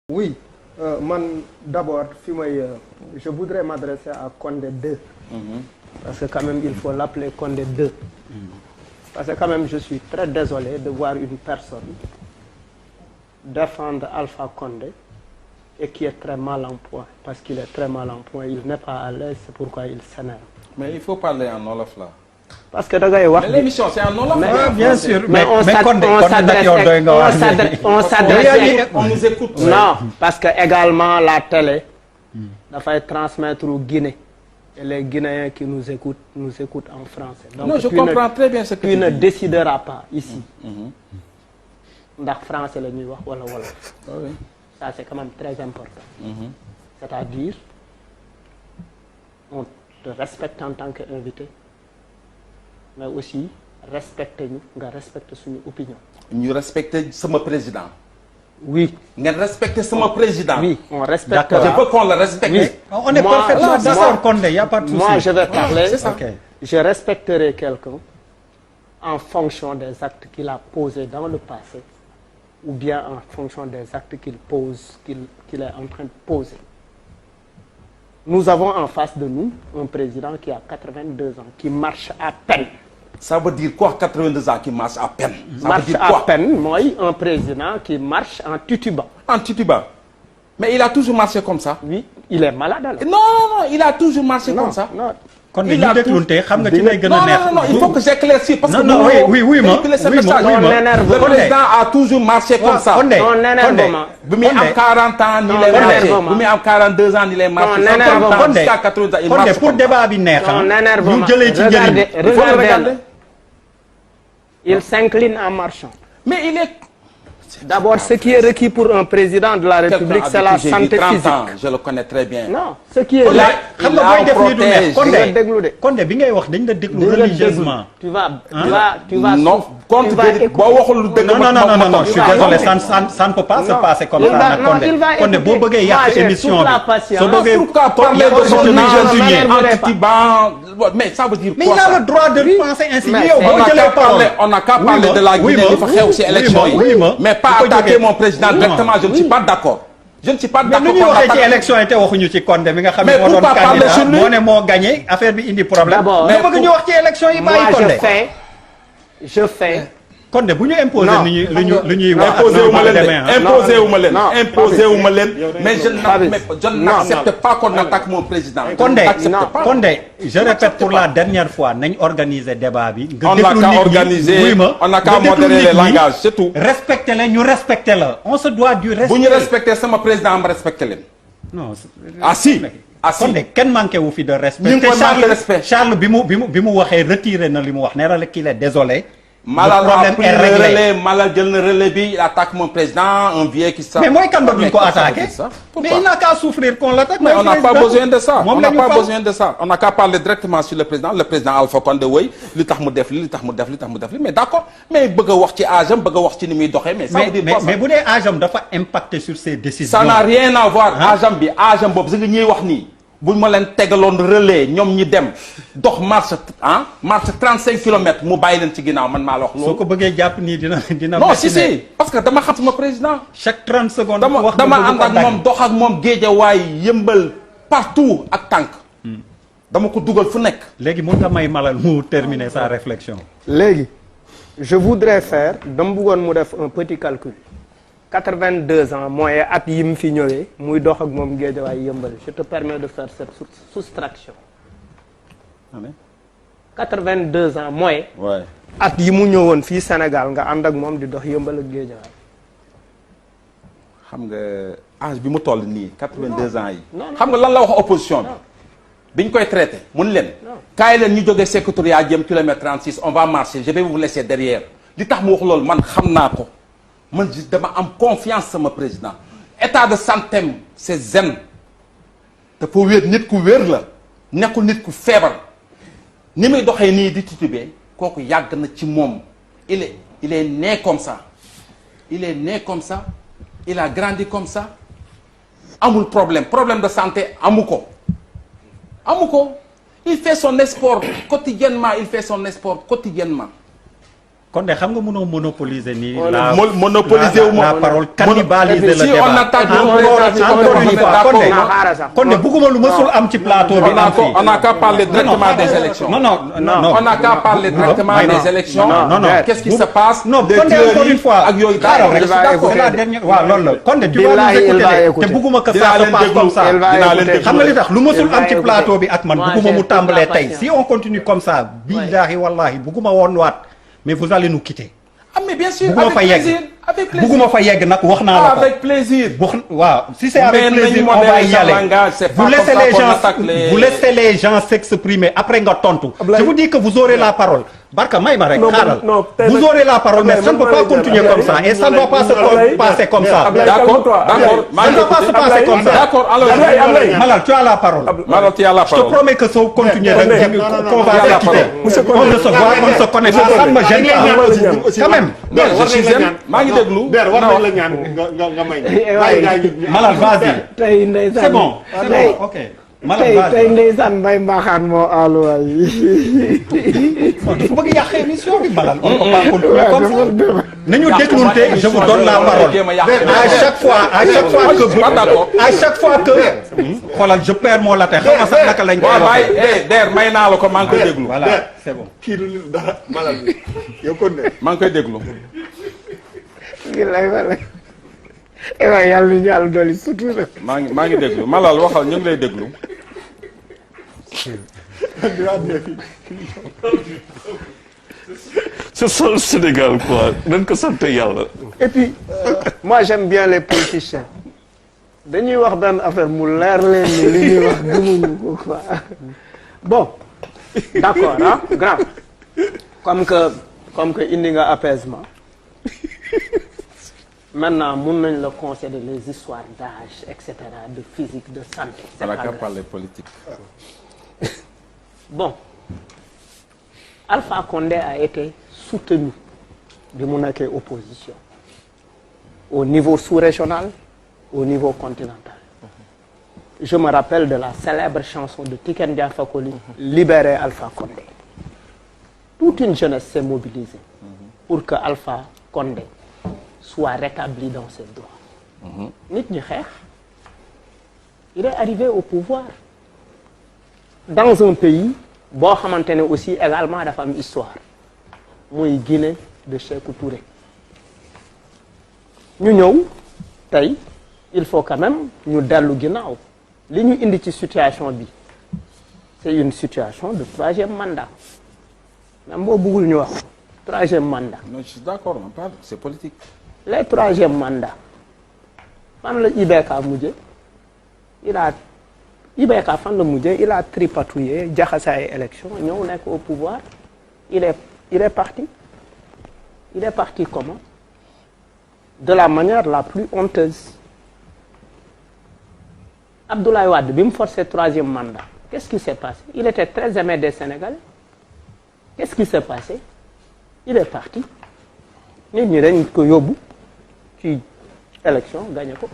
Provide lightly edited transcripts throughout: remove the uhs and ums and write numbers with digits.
Oui, d'abord, je voudrais m'adresser à Condé 2. Parce que quand même, il faut l'appeler Condé 2. Parce que quand même, je suis très désolé de voir une personne défendre Alpha Condé et qui est très mal en point. Parce qu'il est très mal en point, il n'est pas à l'aise, c'est pourquoi il s'énerve. Mais il faut parler en Wolof là. Parce que da ngay wax. Mais l'émission c'est en Wolof. Bien sûr, mais on nous écoute. Non, parce que également la télé dafay transmettre au Guinée. Et les Guinéens qui nous écoutent en français. Donc, non, je comprends très bien ce que tu ne décideras pas ici. Ndax français la ñuy wax wala wolof. Oui. Ça c'est quand même très important. C'est-à-dire, on te respecte en tant qu'invité, mais aussi respecter ñu nga respecter suñu opinion. ñu respecter sama président. Oui. nga respecter sama président. Oui, on respecte. Je veux qu'on le respecte. Oui. On est parfaitement d'accord, Condé, il n'y a pas de souci. Moi, je vais parler. C'est ça. Okay. Je respecterai quelqu'un en fonction des actes qu'il a posés dans le passé ou bien en fonction des actes qu'il est en train de poser. Nous avons en face de nous un président qui a 82 ans, qui marche à peine. Ça veut dire quoi, 82 ans qui marche à peine? Ça marche veut dire à quoi? peine, moi, un président qui marche en titubant. En titubant. Mais il a toujours marché comme ça. Oui, il est malade alors. Non, il a toujours marché comme ça. Non. Condé ñu déglu tey xam nga ci lay gën a neex. Non, il faut que j'éclaircisse parce que non, oui, le président a toujours marché comme ça. Condé, bi muy am 40 ans ni lay marché, bi muy am 42 ans ni lay marché. Jusqu'à 80 ans il marche. Condé pour débat bi neex ñu jëlee ci njëriñ. Regardez. Il s'incline en marchant. Mais il est d'abord ce qui est requis pour un président de la République, c'est la santé physique. Je le connais très bien. Non, ce qui est xam nga booy def ni du neex Condé bi ngay wax dañ la déglu religieusement. Tu vas non compte boo waxul lu dëgg non, je suis désolé, ça ne peut pas se passer comme ça nag Condé boo bëggee yàq émission bi soo bëggee parler de son anti-Tiban, mais ça veut dire quoi? Mais il a le droit de penser ainsi. On n'a qu'à parler de la Guinée li fa xew ci élection yi, mais pas attaquer mon président directement. Je ne suis pas d'accord. Je ne suis pas d'accord. Mais nu ñuy waxee ci élection yi te waxuñu ci Condé mi nga xam ne moo doon candidat moo ne moo gagné affaire bi indi problème. mais bëgg ñu wax ci élection yi bàyyi Condé. je fais. Condé bu ñu imposer lu ñuy wax. imposé wu ma leen. Mais je n'accepte pas qu'on attaque mon président. Condé, je répète pour la dernière fois nañ organiser débat bi. On n'a qu'à organiser, on n'a qu'à modérer les langages, c'est tout. Respecter la ñu respecter la. On se doit du respect. Bu ñu respecter sama président ma respecter leen. Non. Ah si. Condé kenn manqué wu fi de respect. ñu ngi koy manqué respect. Charles bi mu waxee retiré na li mu wax nee na qu'il est désolé. Malal a pris le relais, Malal jël na relais bi, il attaque mon président, un vieux qui ça. Mais mooy kan ba duñ ko attaqué. Mais il n'a qu'à souffrir qu'on l'attaque. Mais on n'a pas besoin de ça. On n'a pas besoin de ça. On n'a qu'à parler directement sur le président Alpha Condé woy li tax mu def li tax mu def mais d'accord. Mais bëgg a wax ci âge am bëgg a wax ci ni muy doxee mais ça veut dire quoi ça? Mais bu dee âge am dafa impacter sur ses décisions. Ça n'a rien à voir âge am boobu nga ñuy wax nii. buñ ma leen tegaloon relais ñoom ñi dem dox marche 35 kilomètres mu bàyyi leen ci ginnaaw man maa la wax loolu. soo ko bëggee jàpp nii dina. non si parce que dama xam sama président. chaque 30 secondes. dama ànd ak moom dox ak moom Géejawaay Yëmbal partout ak tànk. dama ko dugal fu nekk. léegi mën nga may Malal mu terminer sa réflexion. léegi je voudrais faire dama bëggoon mu def un petit calcul. 82 ans mooy at yi mu fi ñëwee muy dox ak moom Géejawaay Yëmbal je te permets de faire cette soustraction. 82 ans mooy. at yi mu ñëwoon fii Sénégal nga ànd ak moom di dox Yëmbal ak Géejawaay. xam nga âge bi mu toll nii 82 ans yi. xam nga lan la wax opposition bi. biñ koy traité mun leen. kaay leen ñu jógee secrétariat jëm kilomètre 36 on va marcher je vais vous laisser derrière li tax mu wax loolu man xam naa ko. man dama am confiance sama président état de santé c'est zen dafa wér nit ku wér la nekkul nit ku feebar ni muy doxee nii di titubee kooku yàgg na ci moom il est né comme ça il a grandi comme ça amul problème de santé amu ko il fait son sport quotidiennement kon de xam nga mënoo monopoliser nii. monopoliser wu la parole cannibaliser le débat. si on attaque kon de bëgguma lu mësul am ci plateau bi. on n'a qu'à parler directement des élections. non on n'a qu'à parler directement des élections. non qu'est-ce qui se passe. non kon de encore une fois. ak yooyu xaaral rek c'est la dernière waaw loolu la kon de tu vas nous écouter te bëgguma que ça se passe comme ça. xam nga li tax lu mësul am ci plateau bi ak man bëgguma mu tàmbalee tey si on continue comme ça billahi wallahi bëgguma woon waat mais vous allez nous quitter. ah mais bien sûr avec plaisir avec plaisir bëgguma fa yegg nag wax naa la ko. avec plaisir. waaw si c'est avec plaisir on va y aller. Vous laissez les gens s'exprimer après nga tontu. je vous dis que vous aurez la parole. Barka may ma rek xaaral vous aurez la parole mais ça ne peut pas continuer comme ça et ça ne doit pas se passer comme ça. d'accord ça ne doit pas se passer comme ça. d'accord alors Malal tu as la parole. Malal tu as la parole. je te promets que soo continuer rek qu'on va se quitter. on ne se voit on ne se connaît pas ça ne me gêne pas quand même. maa ngi déglu. war nañ la ñaan nga may. Malal vas-y. tey ndeysaan c'est bon ok. Malal vas-y tey ndeysaan Mbaye Mbaxaan moo aaluwa yi. dafa bëgg yàq émission bi Malal. on peut pas continuer comme ça. nañu déglunte je vous donne la parole. à chaque fois que. xoolal je perds mon latin xam nga sax naka lañ koy waxee. Der may naa la ko maa ngi koy déglu. voilà c'est bon. kii du dara Malal bi yow kon ne. maa ngi koy déglu. waaw yàlla ñu yàlla dolli surtout nag. maa ngi déglu Malal waxal ñu ngi lay déglu. c'est ça le Sénégal quoi nañ ko sant yàlla. et puis moi j'aime bien les politiciens dañuy wax benn affaire mu leer leen ni li ñuy wax gëmuñu ko quoi bon d'accord ah grave comme que indi nga apaisement maintenant mun nañ la concéder les histoires d'âge et cetera de physique de santé. c'est pas grave parler politique. bon Alpha Condé a été soutenu bi mu nekkee opposition au niveau sous-régional au niveau continental. Je me rappelle de la célèbre chanson de Tiken Jah Fakoly Libérer Alpha Condé. Toute une jeunesse s'est mobilisée pour que Alpha Condé soit rétabli dans ses droits. nit ñi xeex il est arrivé au pouvoir dans un pays boo xamante ne aussi également dafa am histoire muy Guinée de Sékou Touré ñu ñëw tey il faut quand même ñu dellu ginnaaw li ñu indi ci situation bi c'est une situation de troisième mandat même boo bëggul ñu wax troisième mandat. non je suis d'accord on parle c'est politique. les troisième mandat fan la IBK mujje IBK fan la mujje il a tripatouillé jaxase ay élection ñëw nekk au pouvoir il est parti comment de la manière la plus honteuse. Abdoulaye Wade bi mu forcé troisième mandat qu'est-ce qui s'est passé il était très aimé des Sénégalais qu'est-ce qui s'est passé il est parti nit ñi dañ ko yóbbu ci élection gagné ko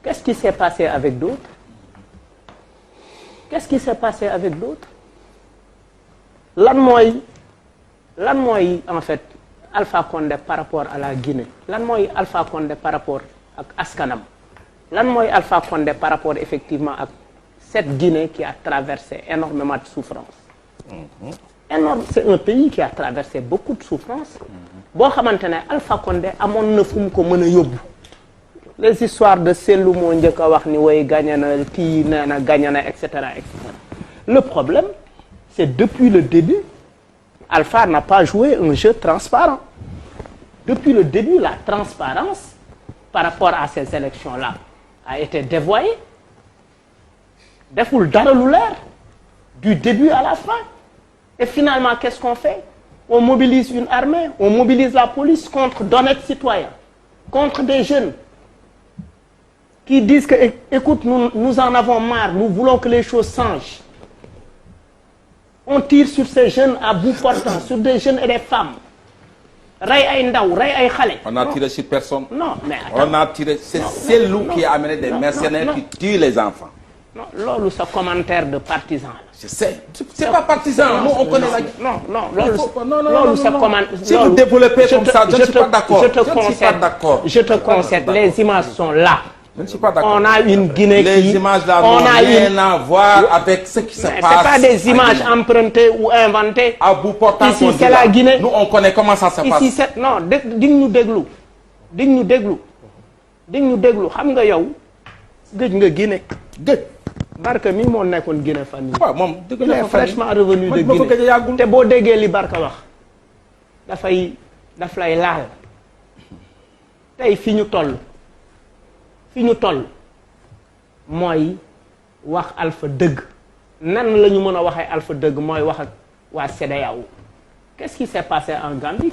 qu'est-ce qui s'est passé avec d'autres lan mooy en fait Alpha Condé par rapport à la Guinée lan mooy Alpha Condé par rapport ak askanam lan mooy Alpha Condé par rapport effectivement ak cette Guinée qui a traversé énormément de souffrance. C'est un pays qui a traversé beaucoup de souffrance boo xamante ne Alpha Condé amoon na fu mu ko mën a yóbbu les histoires de Cellou moo njëkk a wax ni way gagné na kii nee na gagné na et cetera. Le problème c'est depuis le début Alpha n'a pas joué un jeu transparent. Depuis le début la transparence par rapport à ces élections-là a été dévoyée deful dara lu leer du début à la fin et finalement qu'est-ce qu'on fait? On mobilise une armée, on mobilise la police contre d'honnêtes citoyens, contre des jeunes qui disent que écoute nous en avons marre, nous voulons que les choses changent. On tire sur ces jeunes à bout portant, sur des jeunes et des femmes. Rey ay ndaw, rey ay xale. On a tiré sur personne. Non, mais attends. On a tiré, c'est Cellou qui a amené des mercenaires qui tuent les enfants. Non, loolu sa commentaire de partisan la. je sais c'est pas partisan nous on connaît la. loolu sa commande. si vous développez comme ça je ne suis pas d'accord. Je te concède les images sont là. Je ne suis pas d'accord. On a une Guinée les images là n'ont rien à voir avec ce qui se passe. C'est pas des images empruntées ou inventées. à bout portant ici c'est la Guinée. nous on connaît comment ça se passe. ici c'est non di ñu déglu xam nga yow gëj nga Guinée. gëj. Barka mi moo nekkoon Guinée fan yii. waaw moom dëgg il est fraîchement revenu de Guinée te boo déggee li Barka wax daf lay laal tey fi ñu toll mooy wax Alpha dëgg nan la ñu mën a waxee Alpha dëgg mooy wax ak waa CEDEAO. Qu'est-ce qui s'est passé en Gambie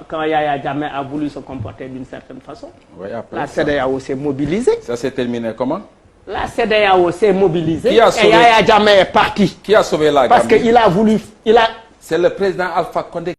quand Yaya Jammeh a voulu se comporter d'une certaine façon? Oui, la CEDEAO s'est mobilisée. Ça s'est terminé comment? La CEDEAO s'est mobilisée. Qui a sauvé... et Yaya Jammeh est parti. Qui a sauvé la Gambie? Parce qu'il a voulu... C'est le président Alpha Condé.